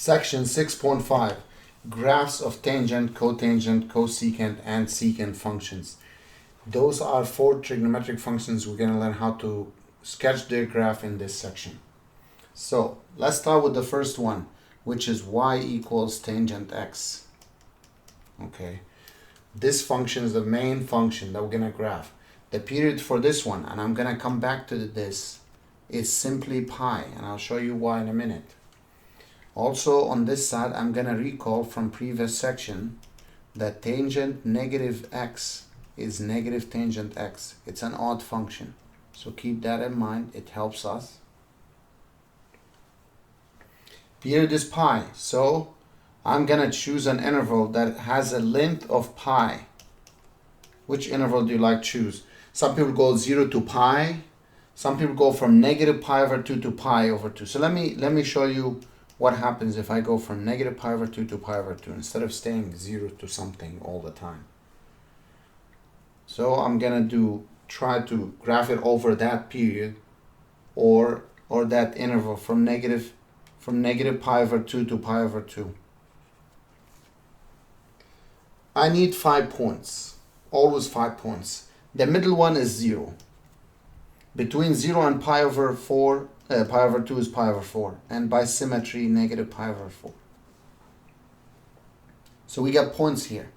Section 6.5, graphs of tangent, cotangent, cosecant, and secant functions. Those are 4 trigonometric functions. We're going to learn how to sketch their graph in this section. So let's start with the first one, which is y equals tangent x. Okay, this function is the main function that we're going to graph. The period for this one, and I'm going to come back to this, is simply pi, and I'll show you why in a minute. Also on this side, I'm going to recall from previous section that tangent negative x is negative tangent x. It's an odd function, so keep that in mind. It helps us. Period is pi, so I'm going to choose an interval that has a length of pi. Which interval do you like to choose? Some people go 0 to pi. Some people go from negative pi over 2 to pi over 2. So let me show you what happens if I go from negative pi over 2 to pi over 2 instead of staying 0 to something all the time. So I'm going to try to graph it over that period or that interval from negative pi over 2 to pi over 2. I need 5 points, always 5 points. The middle one is 0. Between 0 and pi over 4, pi over 2 is pi over 4, and by symmetry negative pi over 4. So we got points here,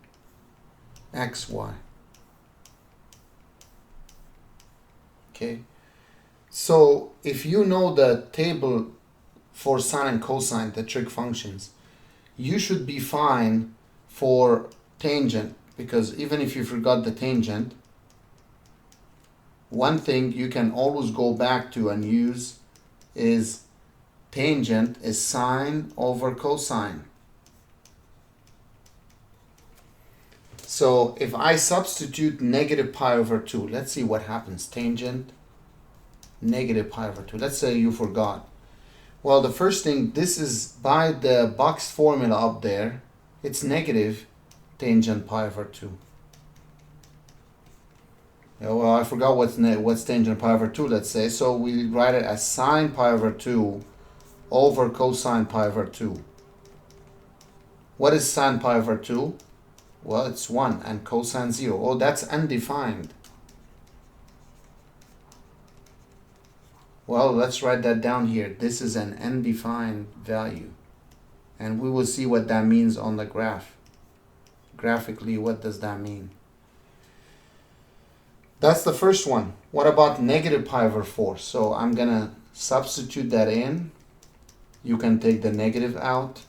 x, y. Okay, so if you know the table for sine and cosine, the trig functions, you should be fine for tangent, because even if you forgot the tangent, one thing you can always go back to and use is tangent is sine over cosine. So if I substitute negative pi over 2, let's see what happens. Tangent negative pi over 2. Let's say you forgot. Well, the first thing, this is by the box formula up there, it's negative tangent pi over 2. Well, I forgot what's tangent pi over 2, let's say. So we write it as sine pi over 2 over cosine pi over 2. What is sine pi over 2? Well, it's 1, and cosine 0. Oh, that's undefined. Well, let's write that down here. This is an undefined value. And we will see what that means on the graph. Graphically, what does that mean? That's the first one. What about negative pi over 4? So I'm going to substitute that in. You can take the negative out.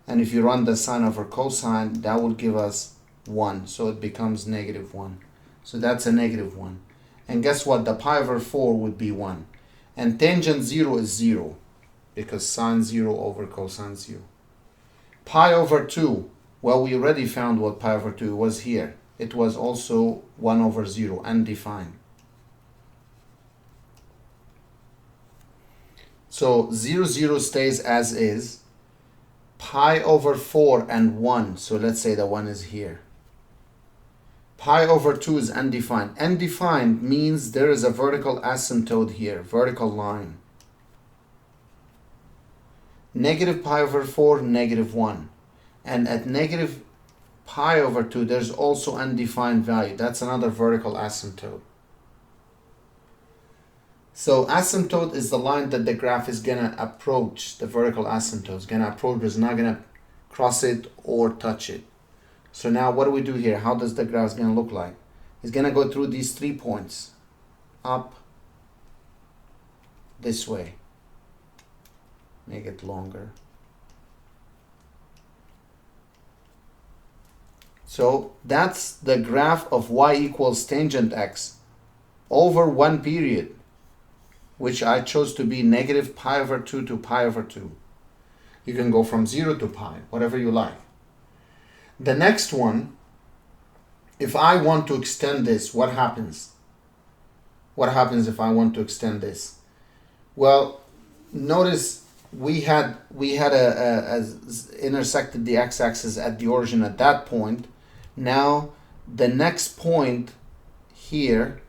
And if you run the sine over cosine, that will give us 1. So it becomes negative 1. So that's a negative 1. And guess what? The pi over 4 would be 1. And tangent 0 is 0, because sine 0 over cosine 0. Pi over 2. Well, we already found what pi over 2 was here. It was also 1 over 0, undefined. So 0, 0 stays as is. Pi over 4 and 1, so let's say the 1 is here. Pi over 2 is undefined. Undefined means there is a vertical asymptote here, vertical line. Negative pi over 4, negative 1. And at negative pi over 2, there's also undefined value. That's another vertical asymptote. So asymptote is the line that the graph is going to approach. The vertical asymptote is going to approach, but it's not going to cross it or touch it. So now what do we do here? How does the graph going to look like? It's going to go through these 3 points. Up, this way. Make it longer. So that's the graph of y equals tangent x over one period, which I chose to be negative pi over 2 to pi over 2. You can go from 0 to pi, whatever you like. The next one, if I want to extend this, what happens? What happens if I want to extend this? Well, notice we had intersected the x-axis at the origin at that point. Now the next point here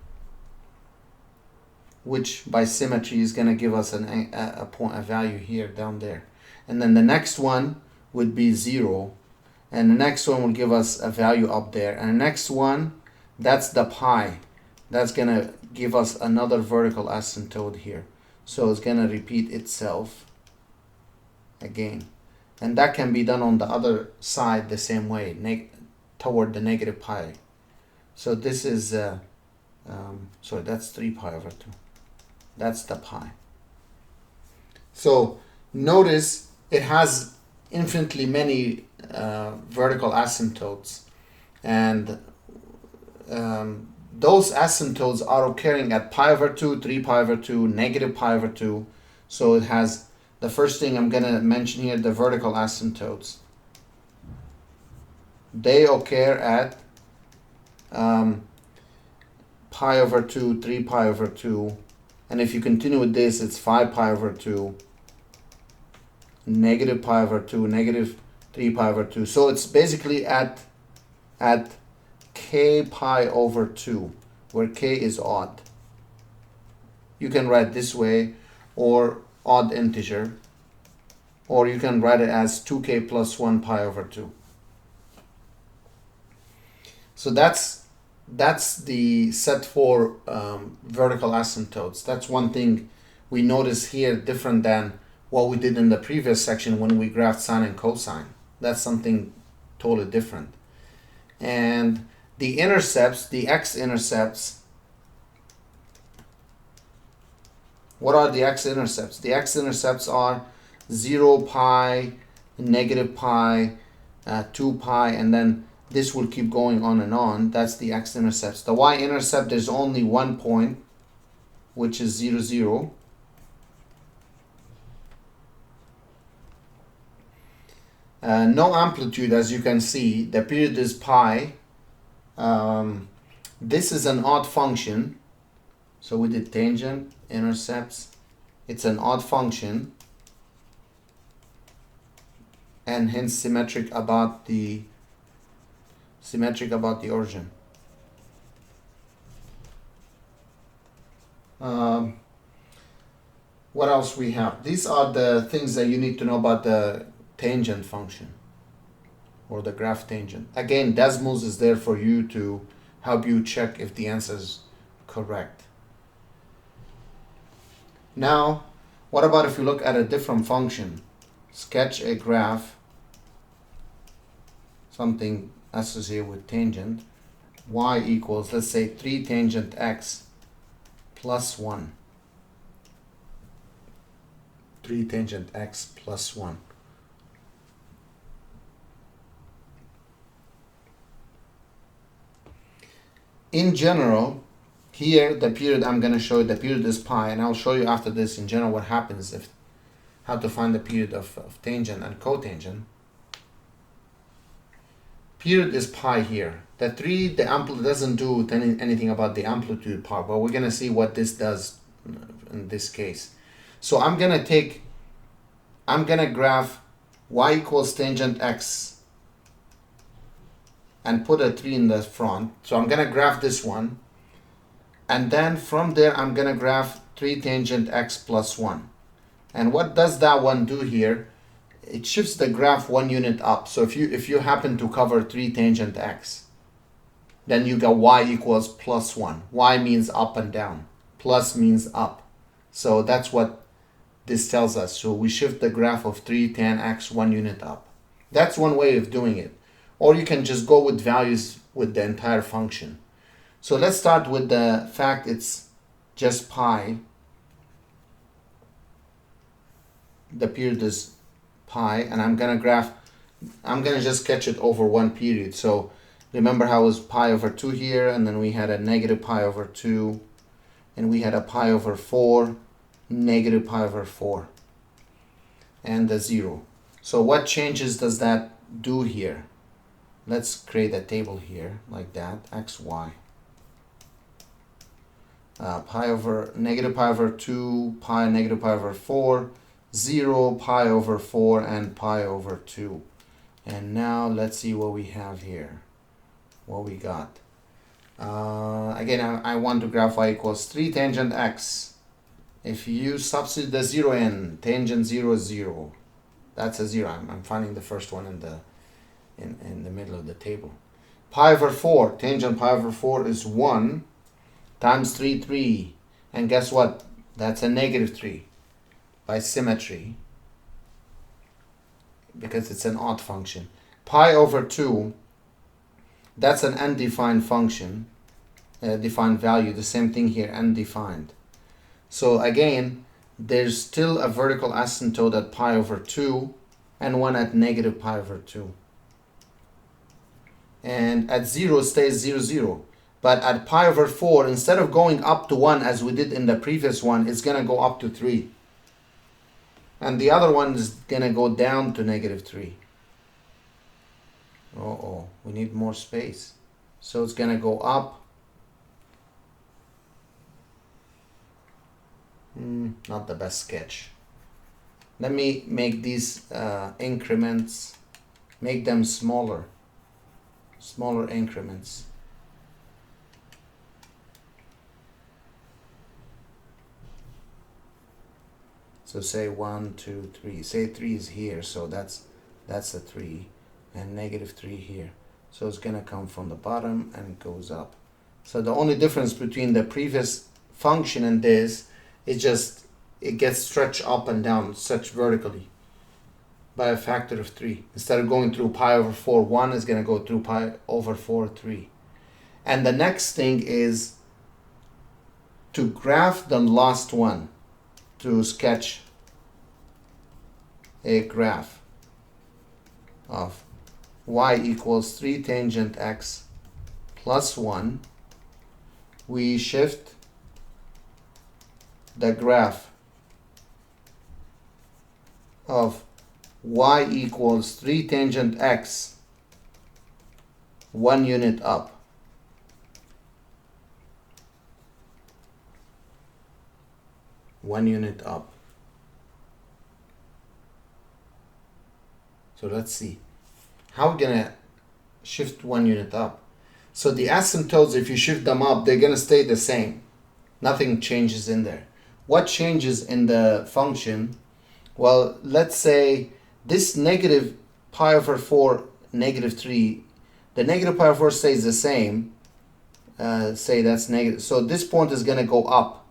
which by symmetry is going to give us a value here down there. And then the next one would be 0. And the next one will give us a value up there. And the next one, that's the pi. That's going to give us another vertical asymptote here. So it's going to repeat itself again. And that can be done on the other side the same way, toward the negative pi. So this is, sorry, that's 3 pi over 2. That's the pi. So notice it has infinitely many vertical asymptotes. And those asymptotes are occurring at pi over 2, 3 pi over 2, negative pi over 2. So it has, the first thing I'm going to mention here, the vertical asymptotes. They occur at pi over 2, 3 pi over 2. And if you continue with this, it's 5 pi over 2, negative pi over 2, negative 3 pi over 2. So it's basically at k pi over 2, where k is odd. You can write this way, or odd integer, or you can write it as 2k plus 1 pi over 2. So that's the set for vertical asymptotes. That's one thing we notice here different than what we did in the previous section when we graphed sine and cosine. That's something totally different. And the intercepts, the x-intercepts, what are the x-intercepts? The x-intercepts are 0 pi, negative pi, 2 pi, and then this will keep going on and on. That's the x-intercepts. The y-intercept, there's only one point, which is 0, 0. No amplitude, as you can see. The period is pi. This is an odd function. So we did tangent, intercepts. It's an odd function, and hence symmetric about the origin. What else we have? These are the things that you need to know about the tangent function or the graph tangent. Again, Desmos is there for you to help you check if the answer is correct. Now, what about if you look at a different function? Sketch a graph, something associated with tangent. Y equals, let's say, 3 tangent x plus 1. 3 tangent x plus 1. In general, here the period I'm going to show you, the period is pi, and I'll show you after this in general what happens if, how to find the period of tangent and cotangent. Period is pi here. The 3, the amplitude doesn't do anything about the amplitude part, but we're going to see what this does in this case. So I'm going to graph y equals tangent x and put a 3 in the front. So I'm going to graph this one. And then from there, I'm going to graph 3 tangent x plus 1. And what does that one do here? It shifts the graph 1 unit up. So if you happen to cover 3 tangent x, then you got y equals plus 1. Y means up and down. Plus means up. So that's what this tells us. So we shift the graph of 3 tan x 1 unit up. That's one way of doing it. Or you can just go with values with the entire function. So let's start with the fact it's just pi. The period is pi, and I'm going to just sketch it over one period. So remember how it was pi over 2 here, and then we had a negative pi over 2, and we had a pi over 4, negative pi over 4, and the 0. So what changes does that do here? Let's create a table here like that, x, y. Pi over negative pi over 2, pi negative pi over 4, 0, pi over 4, and pi over 2. And now let's see what we have here. What we got. Again, I want to graph y equals 3 tangent x if you substitute the 0 in, tangent 0 is 0. That's a 0. I'm finding the first one in the middle of the table. Pi over 4, tangent pi over 4 is 1 times 3, 3. And guess what? That's a negative 3 by symmetry, because it's an odd function. Pi over 2, that's an undefined function, defined value. The same thing here, undefined. So again, there's still a vertical asymptote at pi over 2 and one at negative pi over 2. And at 0 stays 0, 0. But at pi over 4, instead of going up to 1 as we did in the previous one, it's going to go up to 3. And the other one is going to go down to negative 3. Uh-oh, we need more space. So it's going to go up. Not the best sketch. Let me make these increments, make them smaller. Smaller increments. So say 1, 2, 3. Say 3 is here, so that's a 3, and negative 3 here. So it's gonna come from the bottom and it goes up. So the only difference between the previous function and this is just it gets stretched up and down, stretched vertically by a factor of 3. Instead of going through pi over 4, 1 is gonna go through pi over 4, 3. And the next thing is to graph the last one, to sketch a graph of y equals 3 tangent x plus 1. We shift the graph of y equals 3 tangent x 1 unit up. One unit up. So let's see. How are we gonna shift 1 unit up? So the asymptotes, if you shift them up, they're gonna stay the same. Nothing changes in there. What changes in the function? Well, let's say this negative pi over 4, negative 3, the negative pi over 4 stays the same. Say that's negative. So this point is gonna go up.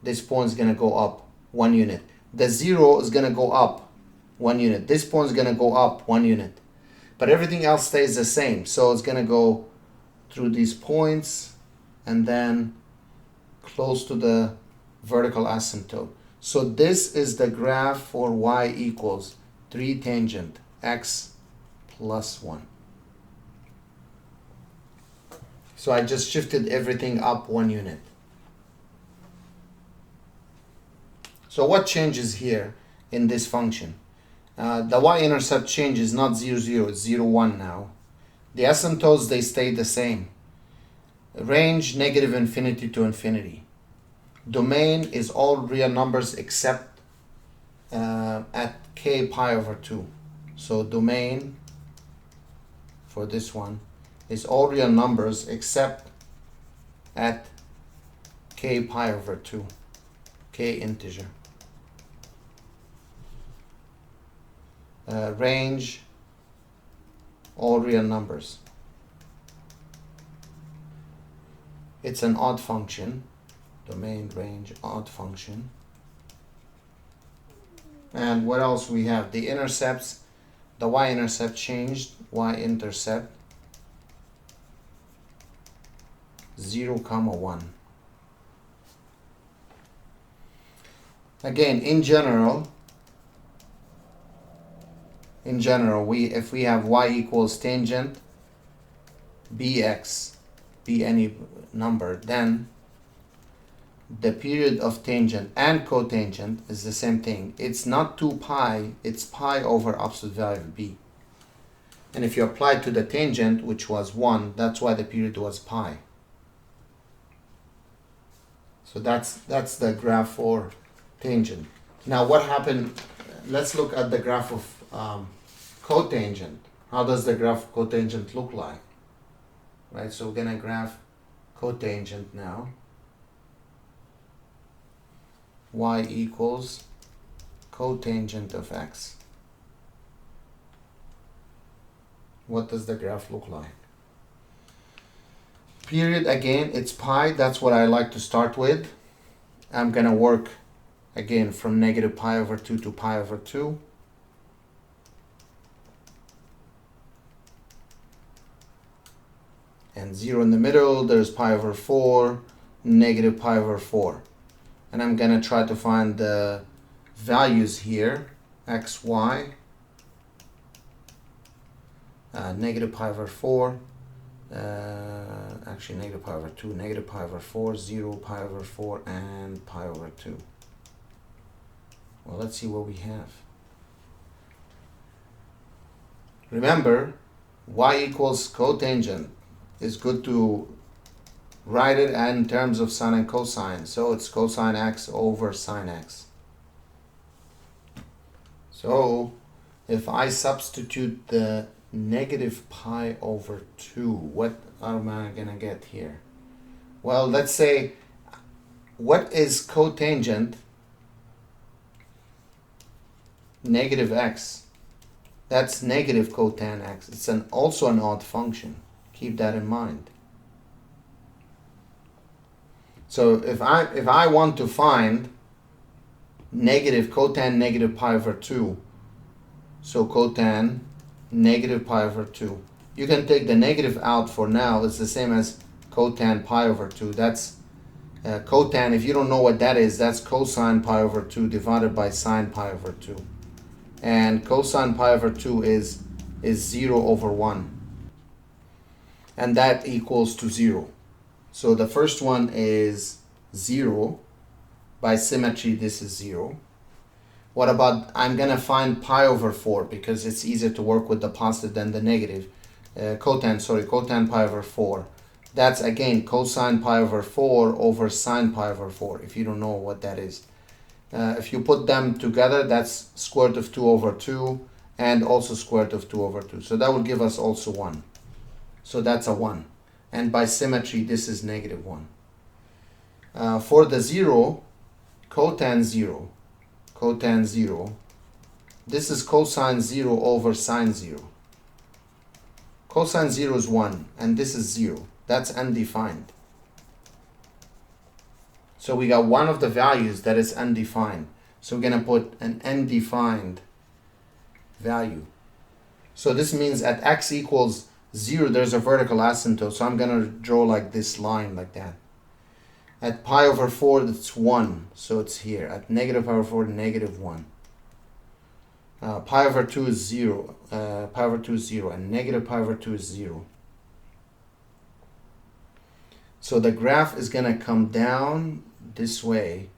This point is going to go up 1 unit. The 0 is going to go up 1 unit. This point is going to go up 1 unit. But everything else stays the same. So it's going to go through these points and then close to the vertical asymptote. So this is the graph for y equals 3 tangent x plus 1. So I just shifted everything up 1 unit. So what changes here in this function? The y-intercept change is not 0, 0, it's 0, 1 now. The asymptotes, they stay the same. Range, negative infinity to infinity. Domain is all real numbers except at k pi over 2. So domain for this one is all real numbers except at k pi over 2, k integer. Range, all real numbers. It's an odd function. Domain, range, odd function. And what else we have? The intercepts. The y-intercept changed. Y-intercept 0, 1. Again, in general, if we have y equals tangent bx, be any number, then the period of tangent and cotangent is the same thing. It's not 2 pi, it's pi over absolute value of b. And if you apply to the tangent, which was 1, that's why the period was pi. So that's the graph for tangent. Now what happened? Let's look at the graph of cotangent. How does the graph of cotangent look like? Right, so we're gonna graph cotangent now. y equals cotangent of x. What does the graph look like? Period, again, it's pi. That's what I like to start with. I'm going to work, again, from negative pi over 2 to pi over 2. And 0 in the middle, there's pi over 4, negative pi over 4. And I'm going to try to find the values here, x, y, negative pi over 4, actually negative pi over 2, negative pi over 4, 0, pi over 4, and pi over 2. Well, let's see what we have. Remember, y equals cotangent. It's good to write it in terms of sine and cosine. So it's cosine x over sine x. So if I substitute the negative pi over 2, what am I going to get here? Well, let's say, what is cotangent negative x? That's negative cotan x. It's also an odd function. Keep that in mind. So if I want to find negative cotan negative pi over 2, so cotan negative pi over 2, you can take the negative out for now. It's the same as cotan pi over 2. That's cotan, if you don't know what that is, that's cosine pi over 2 divided by sine pi over 2. And cosine pi over 2 is 0 over 1. And that equals to 0. So the first one is 0. By symmetry, this is 0. What about, I'm going to find pi over 4 because it's easier to work with the positive than the negative. Cotan pi over 4. That's again cosine pi over 4 over sine pi over 4, if you don't know what that is. If you put them together, that's square root of 2 over 2 and also square root of 2 over 2. So that will give us also 1. So that's a 1. And by symmetry, this is negative 1. For the 0, cotan 0, this is cosine 0 over sine 0. Cosine 0 is 1, and this is 0. That's undefined. So we got one of the values that is undefined. So we're going to put an undefined value. So this means at x equals 0, there's a vertical asymptote. So I'm going to draw like this line like that. At pi over 4, it's 1. So it's here. At negative pi over 4, negative 1. Pi over 2 is 0. Pi over 2 is 0. And negative pi over 2 is 0. So the graph is going to come down this way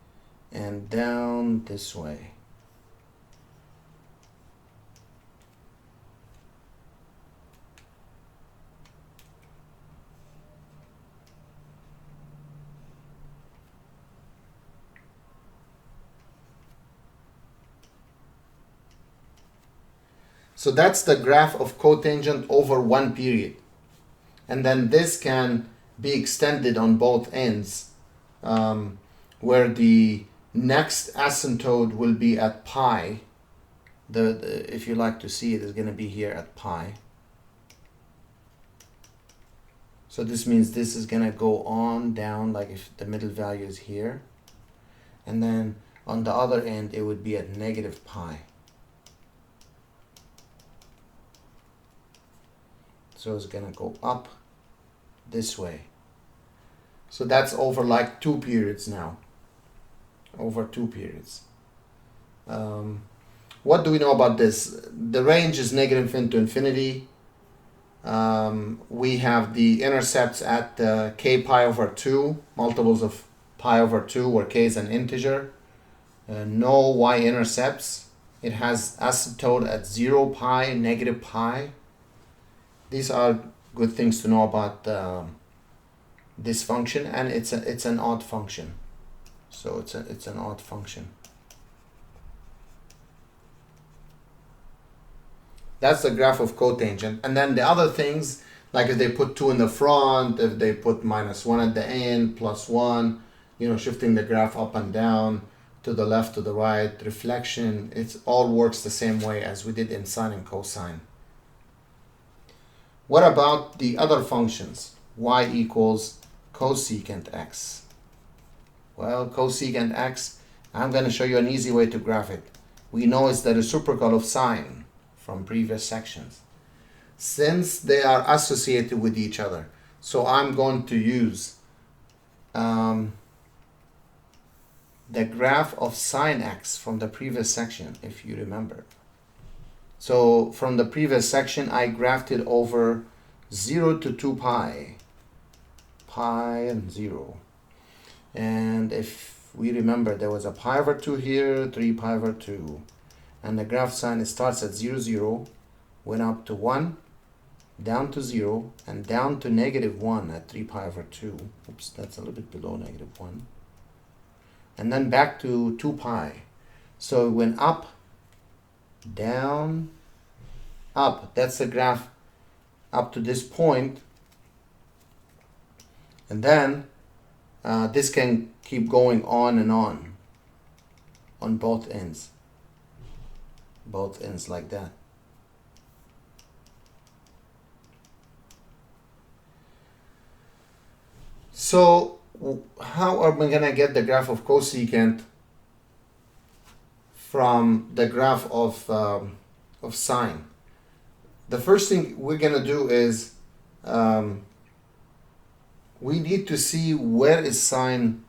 and down this way. So that's the graph of cotangent over one period. And then this can be extended on both ends, where the next asymptote will be at pi. If you like to see it, is going to be here at pi. So this means this is going to go on down, like if the middle value is here. And then on the other end, it would be at negative pi. So it's going to go up this way. So that's over like 2 periods now. Over 2 periods. What do we know about this? The range is negative infinity to infinity. We have the intercepts at k pi over 2, multiples of pi over 2, where k is an integer. No y-intercepts. It has asymptote at 0 pi, negative pi. These are good things to know about this function, and it's an odd function. So it's an odd function. That's the graph of cotangent. And then the other things, like if they put 2 in the front, if they put -1 at the end, +1, shifting the graph up and down, to the left, to the right, reflection. It all works the same way as we did in sine and cosine. What about the other functions? Y equals cosecant x. Well, cosecant x, I'm going to show you an easy way to graph it. We know it's the reciprocal of sine from previous sections. Since they are associated with each other, so I'm going to use the graph of sine x from the previous section, if you remember. So from the previous section, I graphed it over 0 to 2 pi, pi and 0. And if we remember, there was a pi over 2 here, 3 pi over 2. And the graph sine, it starts at 0, 0, went up to 1, down to 0, and down to -1 at 3 pi over 2. Oops, that's a little bit below -1. And then back to 2 pi. So it went up, down, up. That's the graph up to this point. And then this can keep going on and on both ends. Both ends like that. So how are we going to get the graph of cosecant from the graph of sine? The first thing we're going to do is we need to see where is sine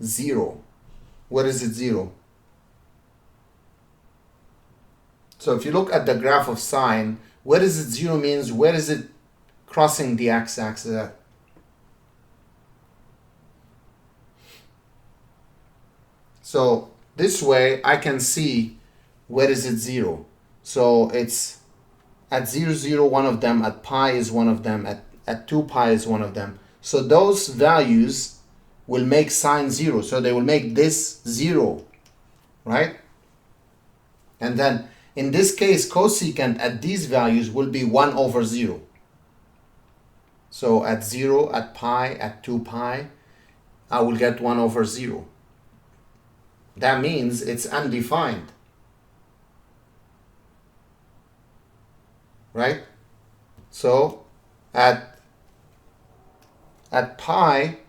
0. Where is it 0? So if you look at the graph of sine, where is it 0 means where is it crossing the x-axis at? So this way I can see where is it 0. So it's at 0, 0, one of them, at pi is one of them, at 2 pi is one of them. So those values will make sine 0. So they will make this 0, right? And then in this case, cosecant at these values will be 1 over 0. So at 0, at pi, at 2 pi, I will get 1 over 0. That means it's undefined, right? So at pi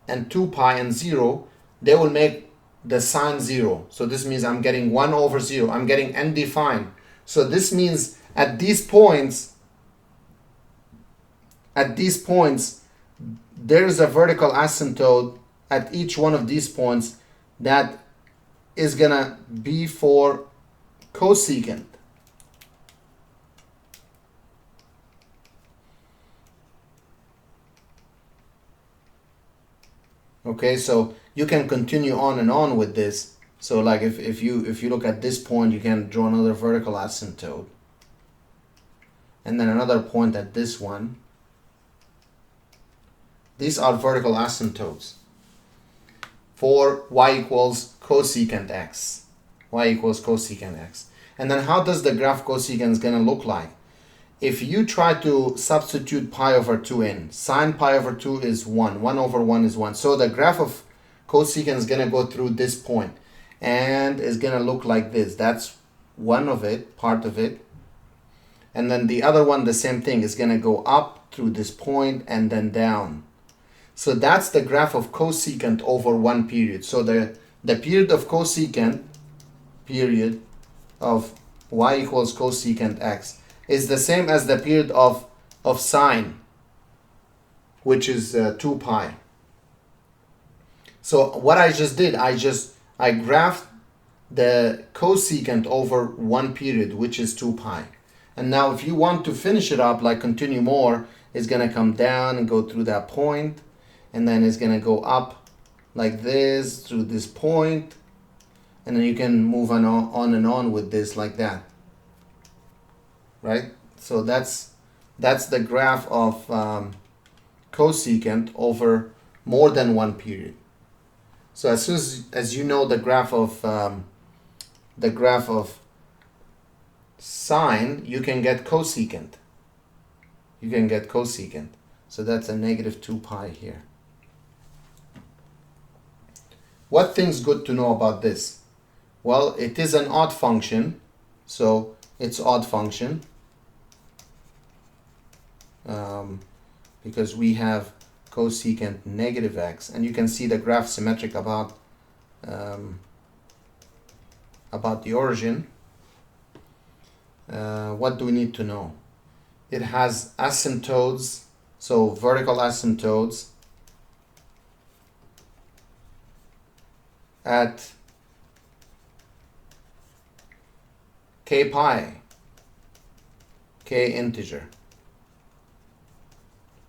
and 2 pi and 0, they will make the sine 0. So this means I'm getting 1 over 0. I'm getting undefined. So this means at these points, there's a vertical asymptote at each one of these points that is gonna be for cosecant. Okay, so you can continue on and on with this. So like if you look at this point, you can draw another vertical asymptote. And then another point at this one. These are vertical asymptotes for y equals cosecant x. Y equals cosecant x. And then how does the graph cosecant is going to look like? If you try to substitute pi over 2 in, sine pi over 2 is 1. 1 over 1 is 1. So the graph of cosecant is going to go through this point and is going to look like this. That's one of it, part of it. And then the other one, the same thing, is going to go up through this point and then down. So that's the graph of cosecant over one period. So the period of cosecant, period of y equals cosecant x, is the same as the period of sine, which is 2 pi. So what I just did, I graphed the cosecant over one period, which is 2 pi. And now if you want to finish it up, like continue more, it's going to come down and go through that point. And then it's going to go up like this through this point. And then you can move on and on with this like that. Right? So that's the graph of cosecant over more than one period. So as soon as you know the graph of sine, you can get cosecant. You can get cosecant. So that's a -2 pi here. what things good to know about this? Well, it is an odd function, so it's odd function because we have cosecant negative x, and you can see the graph symmetric about the origin. What do we need to know? It has asymptotes, so vertical asymptotes at k pi, k integer.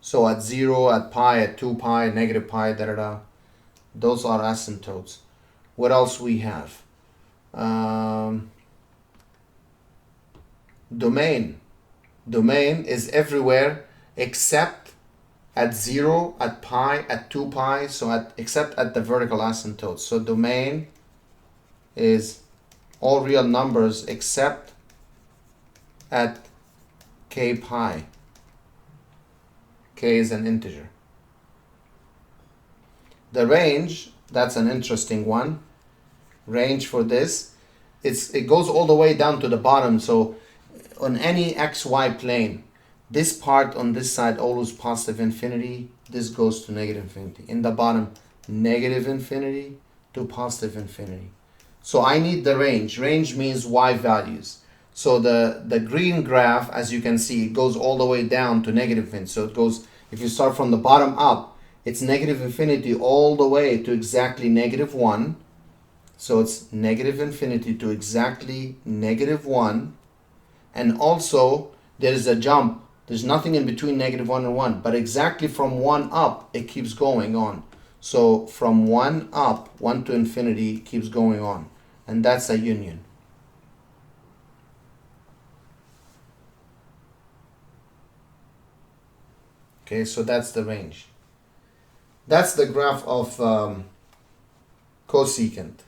So at 0, at pi, at 2 pi, negative pi, da da da. Those are asymptotes. What else we have? Domain. Domain is everywhere except at 0, at pi, at 2 pi, so except at the vertical asymptotes. So domain is all real numbers except at k pi. K is an integer. The range, that's an interesting one. Range for this, it goes all the way down to the bottom. So on any xy plane, this part on this side always positive infinity, this goes to negative infinity. In the bottom, negative infinity to positive infinity. So I need the range. Range means y values. So the green graph, as you can see, it goes all the way down to negative infinity. So it goes, if you start from the bottom up, it's negative infinity all the way to exactly -1. So it's negative infinity to exactly -1. And also there is a jump. There's nothing in between -1 and 1, but exactly from 1 up, it keeps going on. So from 1 up, 1 to infinity, keeps going on. And that's a union. Okay, so that's the range. That's the graph of cosecant.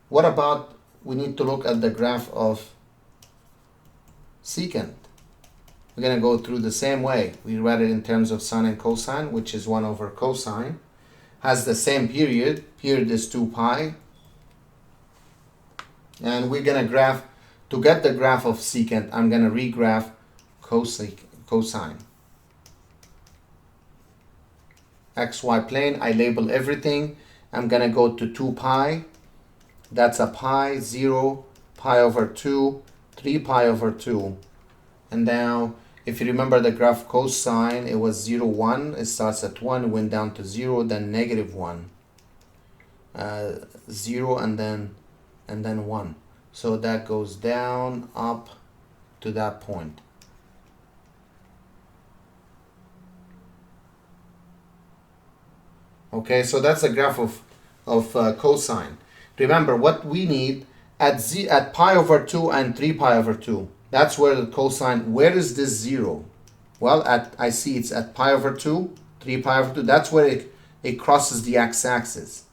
What about, we need to look at the graph of secant. We're going to go through the same way. We read it in terms of sine and cosine, which is 1 over cosine. Has the same period. Period is 2 pi. And we're going to graph, to get the graph of secant, I'm going to regraph cosine. XY plane, I label everything. I'm going to go to 2 pi. That's a pi, 0, pi over 2, 3 pi over 2. And now, if you remember the graph cosine, it was 0, 1. It starts at 1, went down to 0, then -1. 0 and then 1. So that goes down, up to that point. Okay, so that's a graph of cosine. Remember, what we need at pi over 2 and 3 pi over 2, that's where the cosine, where is this 0? Well, I see it's at pi over 2, 3 pi over 2, that's where it crosses the x-axis.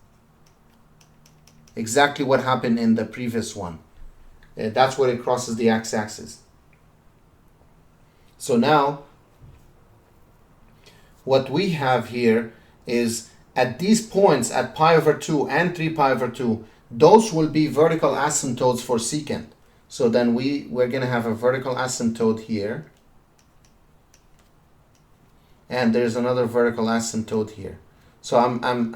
Exactly what happened in the previous one. That's where it crosses the x-axis. So now, what we have here is at these points, at pi over 2 and 3 pi over 2, those will be vertical asymptotes for secant. So then we're going to have a vertical asymptote here. And there's another vertical asymptote here. So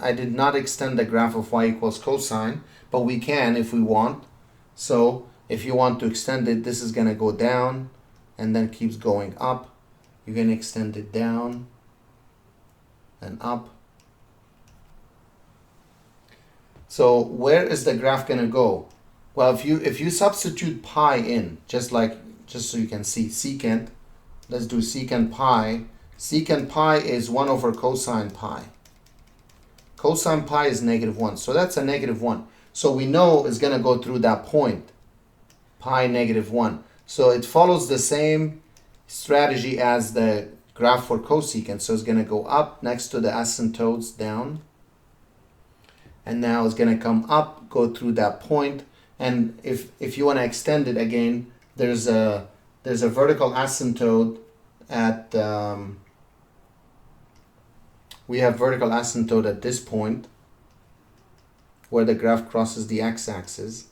I did not extend the graph of y equals cosine, but we can if we want. So if you want to extend it, this is going to go down and then keeps going up. You're going to extend it down and up. So where is the graph going to go? Well, if you substitute pi in, just so you can see secant, let's do secant pi. Secant pi is 1 over cosine pi. Cosine pi is -1, so that's a -1. So we know it's going to go through that point, pi -1. So it follows the same strategy as the graph for cosecant. So it's going to go up next to the asymptotes, down. And now it's going to come up, go through that point. And if you want to extend it again, there's a vertical asymptote at we have vertical asymptote at this point. where the graph crosses the x-axis.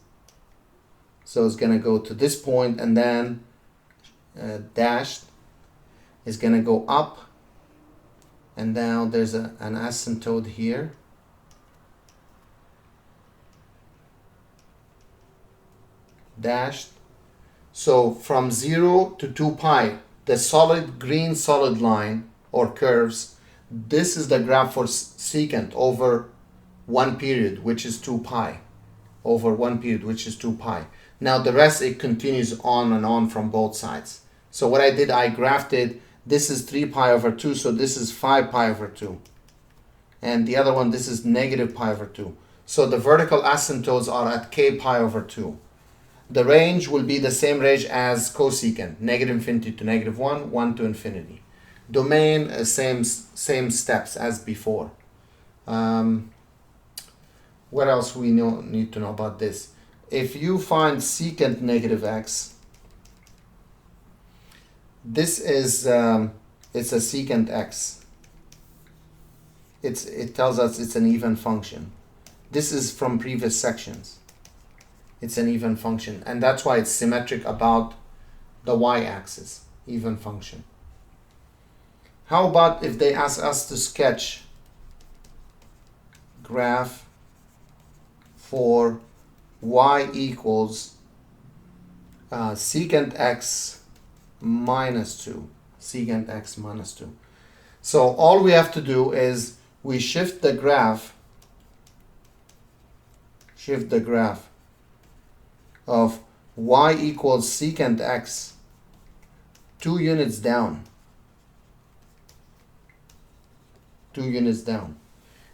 So it's going to go to this point, and then dashed is going to go up, and now there's an asymptote here. Dashed. So from 0 to 2 pi, the solid green solid line or curves, this is the graph for secant over one period, which is 2 pi. Over one period, which is 2 pi. Now the rest, it continues on and on from both sides. So what I did, I graphed it. This is 3 pi over 2, so this is 5 pi over 2. And the other one, this is negative pi over 2. So the vertical asymptotes are at k pi over 2. The range will be the same range as cosecant, negative infinity to negative 1, 1 to infinity. Domain, same steps as before. What else we need to know about this? If you find secant negative x, this is it's a secant x. It tells us it's an even function. This is from previous sections. It's an even function, and that's why it's symmetric about the y-axis, even function. How about if they ask us to sketch graph for y equals secant x minus 2, secant x minus 2. So all we have to do is we shift the graph of y equals secant x 2 units down. 2 units down.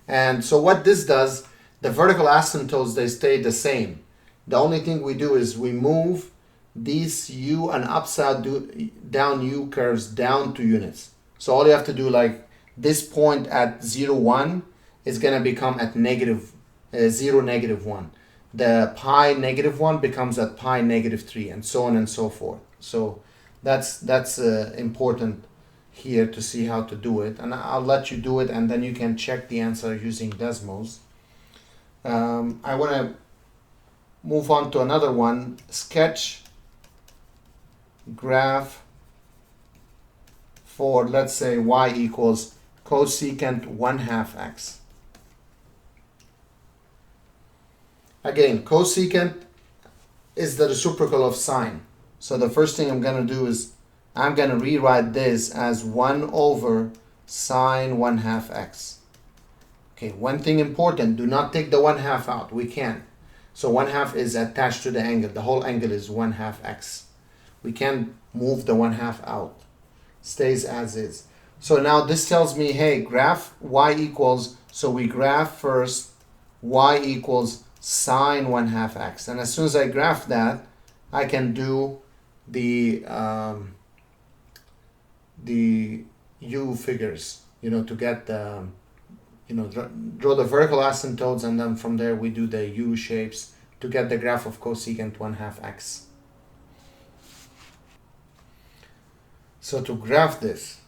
And so what this does, the vertical asymptotes, they stay the same. The only thing we do is we move these u and upside down u curves down 2 units. So all you have to do, like this point at 0, 1 is going to become at negative 0, negative 1. The pi negative 1 becomes at pi negative 3, and so on and so forth. So that's important here to see how to do it, and I'll let you do it, and then you can check the answer using Desmos. I want to move on to another one. Sketch graph for, let's say, y equals cosecant 1/2 x. Again, cosecant is the reciprocal of sine. So the first thing I'm going to do is I'm going to rewrite this as 1 over sine 1/2 x. Okay, one thing important, do not take the 1/2 out. We can't. So 1/2 is attached to the angle. The whole angle is 1/2 x. We can't move the 1/2 out. Stays as is. So now this tells me, hey, graph y equals, so we graph first y equals sine 1/2 x. And as soon as I graph that, I can do the u figures, to get the, draw the vertical asymptotes, and then from there we do the u shapes to get the graph of cosecant 1/2 x. So to graph this,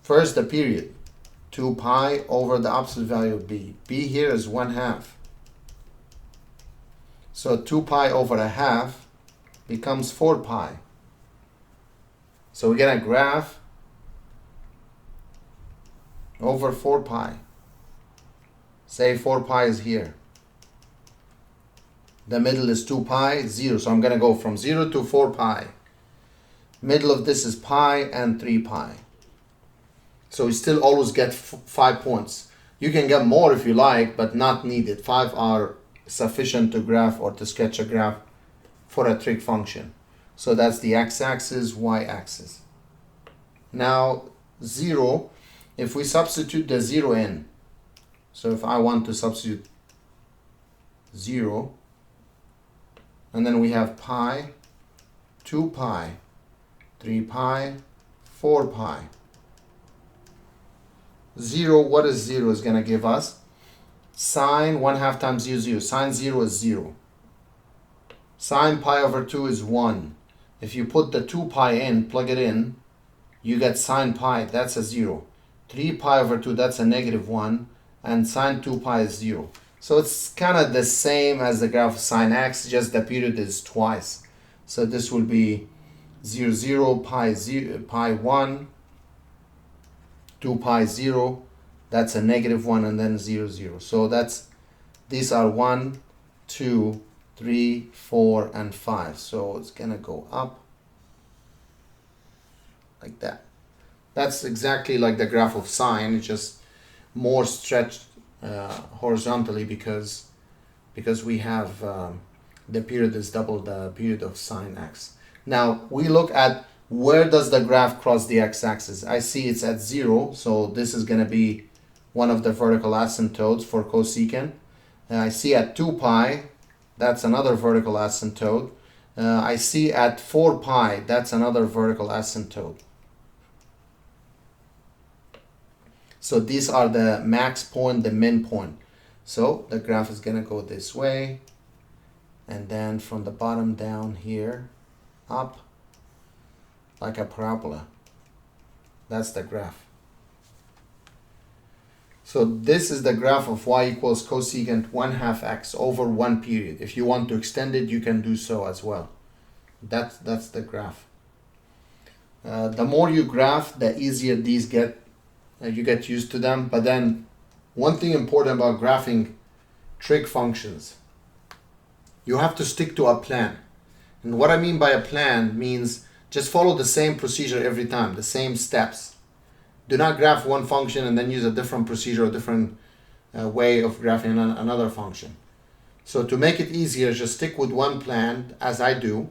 first the period, 2 pi over the absolute value of b. b here is 1/2. So 2 pi over 1/2 becomes 4 pi. So we're going to graph over 4 pi. Say 4 pi is here. The middle is 2 pi, 0. So I'm going to go from 0 to 4 pi. Middle of this is pi and 3 pi. So we still always get 5 points. You can get more if you like, but not needed. 5 are sufficient to graph or to sketch a graph for a trig function. So that's the x-axis, y-axis. Now 0, if we substitute the 0 in, so if I want to substitute 0, and then we have pi, 2 pi, 3 pi, 4 pi. 0, what is 0 is going to give us? Sine 1/2 times 0, 0. Sine 0 is 0. Sine pi over 2 is 1. If you put the 2 pi in, plug it in, you get sine pi, that's a 0. 3 pi over 2, that's a negative 1. And sine 2 pi is 0. So it's kind of the same as the graph of sine x, just the period is twice. So this will be 0, 0, pi 0, pi 1, 2 pi 0, that's a negative 1, and then 0, 0. So these are 1, 2, 3, 4, and 5. So it's gonna go up like that. That's exactly like the graph of sine, it's just more stretched horizontally because we have the period is double the period of sine x. Now we look at where does the graph cross the x-axis. I see it's at 0, so this is going to be one of the vertical asymptotes for cosecant. I see at 2 pi, that's another vertical asymptote. I see at 4 pi, that's another vertical asymptote. So these are the max point, the min point. So the graph is gonna go this way, and then from the bottom down here, up, like a parabola. That's the graph. So this is the graph of y equals cosecant 1/2 x over one period. If you want to extend it, you can do so as well. That's the graph. The more you graph, the easier these get. You get used to them. But then one thing important about graphing trig functions, you have to stick to a plan. And what I mean by a plan means just follow the same procedure every time, the same steps. Do not graph one function and then use a different procedure or different way of graphing another function. So to make it easier, just stick with one plan, as I do.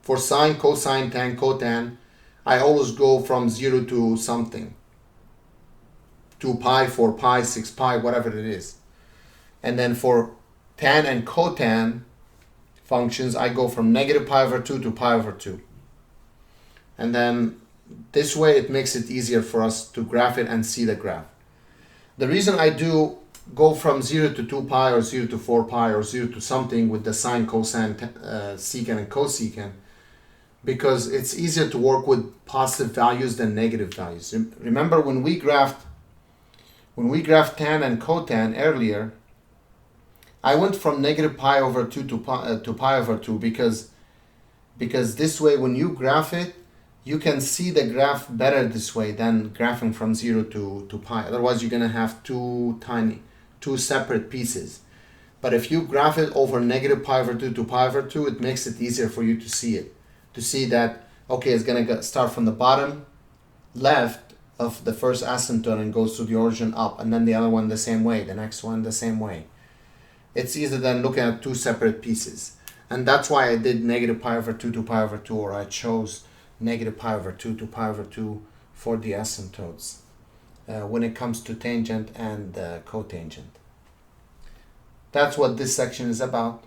For sine, cosine, tan, cotan, I always go from 0 to something. 2 pi, 4 pi, 6 pi, whatever it is. And then for tan and cotan functions, I go from negative pi over 2 to pi over 2. And then this way it makes it easier for us to graph it and see the graph. The reason I do go from 0 to 2 pi or 0 to 4 pi or 0 to something with the sine, cosine, secant, and cosecant, because it's easier to work with positive values than negative values. Remember when we graphed tan and cotan earlier, I went from negative pi over 2 to pi over 2 because this way when you graph it, you can see the graph better this way than graphing from 0 to pi. Otherwise you're going to have two separate pieces. But if you graph it over negative pi over 2 to pi over 2, it makes it easier for you to see it. To see that, okay, it's going to start from the bottom left of the first asymptote and goes to the origin up, and then the other one the same way, the next one the same way. It's easier than looking at two separate pieces. And that's why I did negative pi over 2 to pi over 2, or I chose negative pi over 2 to pi over 2 for the asymptotes when it comes to tangent and cotangent. That's what this section is about.